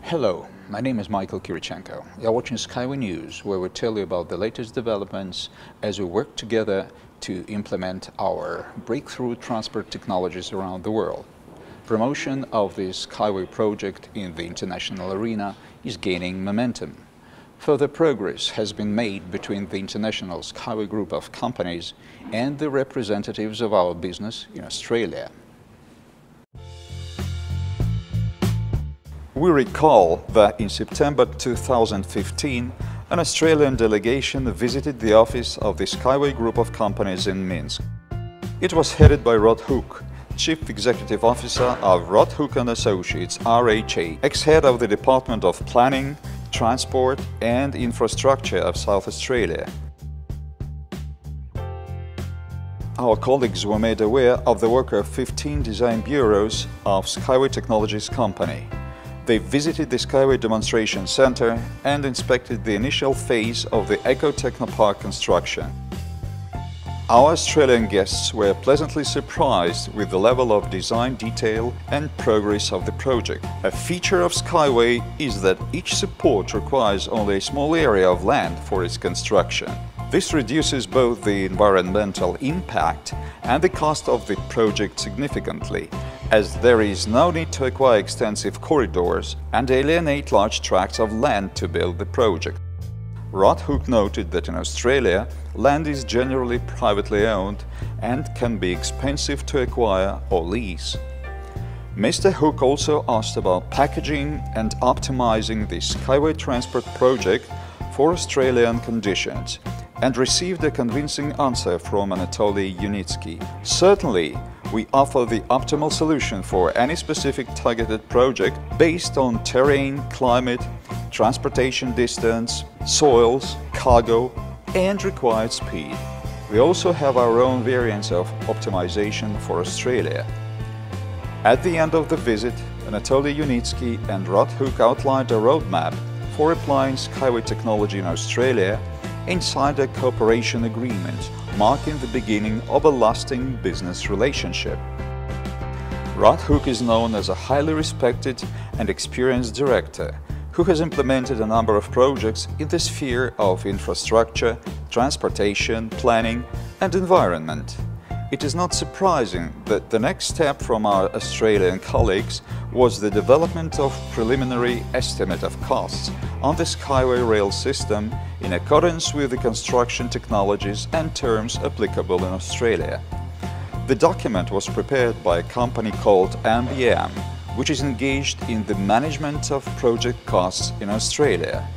Hello, my name is Michael Kirichenko. You're watching Skyway News, where we tell you about the latest developments as we work together to implement our breakthrough transport technologies around the world. Promotion of the Skyway project in the international arena is gaining momentum. Further progress has been made between the international Skyway group of companies and the representatives of our business in Australia. We recall that in September 2015, an Australian delegation visited the office of the Skyway Group of Companies in Minsk. It was headed by Rod Hook, Chief Executive Officer of Rod Hook & Associates, RHA, ex-head of the Department of Planning, Transport and Infrastructure of South Australia. Our colleagues were made aware of the work of 15 design bureaus of Skyway Technologies Company. They visited the Skyway Demonstration Center and inspected the initial phase of the Eco Technopark construction. Our Australian guests were pleasantly surprised with the level of design detail and progress of the project. A feature of Skyway is that each support requires only a small area of land for its construction. This reduces both the environmental impact and the cost of the project significantly, as there is no need to acquire extensive corridors and alienate large tracts of land to build the project. Rod Hook noted that in Australia, land is generally privately owned and can be expensive to acquire or lease. Mr. Hook also asked about packaging and optimizing the Skyway Transport project for Australian conditions and received a convincing answer from Anatoly Yunitsky. Certainly, we offer the optimal solution for any specific targeted project based on terrain, climate, transportation distance, soils, cargo, and required speed. We also have our own variants of optimization for Australia. At the end of the visit, Anatoly Yunitsky and Rod Hook outlined a roadmap for applying Skyway technology in Australia and signed a cooperation agreement, marking the beginning of a lasting business relationship. Rod Hook is known as a highly respected and experienced director who has implemented a number of projects in the sphere of infrastructure, transportation, planning, and environment. It is not surprising that the next step from our Australian colleagues was the development of preliminary estimate of costs on the Skyway rail system in accordance with the construction technologies and terms applicable in Australia. The document was prepared by a company called MBM, which is engaged in the management of project costs in Australia.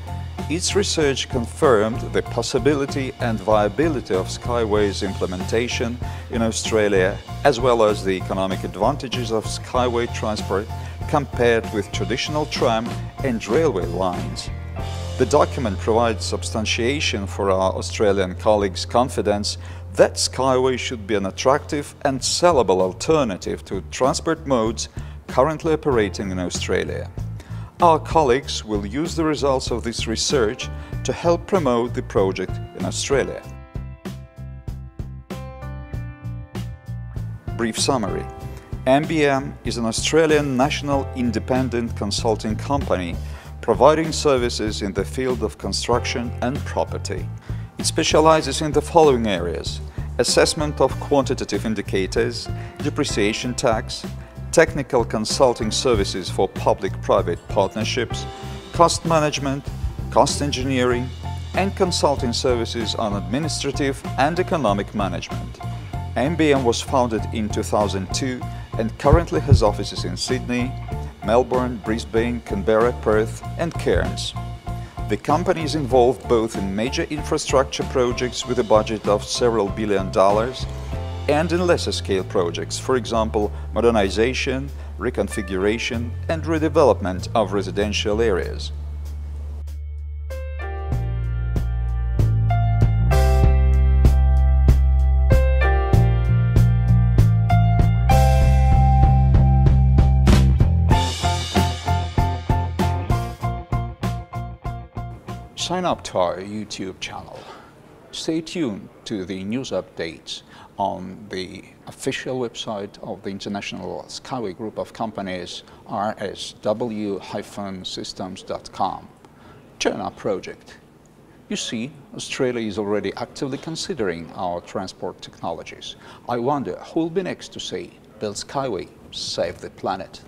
Its research confirmed the possibility and viability of Skyway's implementation in Australia, as well as the economic advantages of Skyway transport compared with traditional tram and railway lines. The document provides substantiation for our Australian colleagues' confidence that Skyway should be an attractive and sellable alternative to transport modes currently operating in Australia. Our colleagues will use the results of this research to help promote the project in Australia. Brief summary. MBM is an Australian national independent consulting company providing services in the field of construction and property. It specializes in the following areas: assessment of quantitative indicators, depreciation tax, technical consulting services for public-private partnerships, cost management, cost engineering, and consulting services on administrative and economic management. MBM was founded in 2002 and currently has offices in Sydney, Melbourne, Brisbane, Canberra, Perth, and Cairns. The company is involved both in major infrastructure projects with a budget of several $billion and in lesser-scale projects, for example, modernization, reconfiguration, and redevelopment of residential areas. Sign up to our YouTube channel. Stay tuned to the news updates on the official website of the International Skyway Group of Companies, rsw-systems.com. Join our project. You see, Australia is already actively considering our transport technologies. I wonder who will be next to say, build Skyway, save the planet.